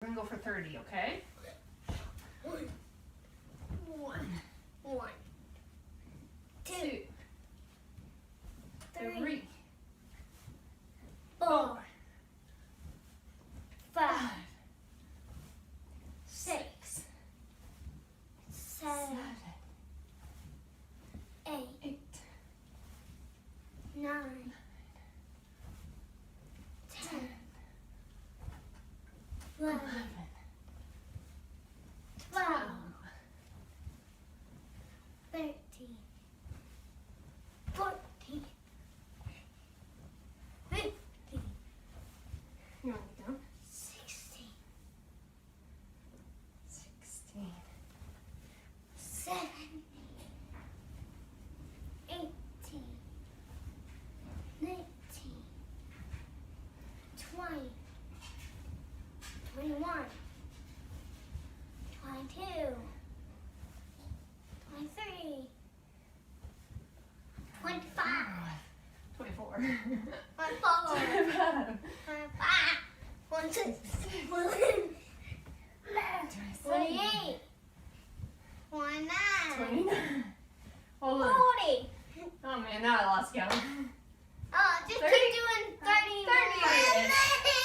We're gonna go for 30, okay? One, two, 3, 4, 5, 6, 7, 8, 8, 9, 10, 11, 12, 13, 14, 15, You want me down? 16, 16, 17, 18, 19, 20, 21, 22, 23, 25, 24, 24, 25, 26, 28, 29, 29. Hold 40. on. Oh man, now I lost count. Just 30. keep doing 30. 30.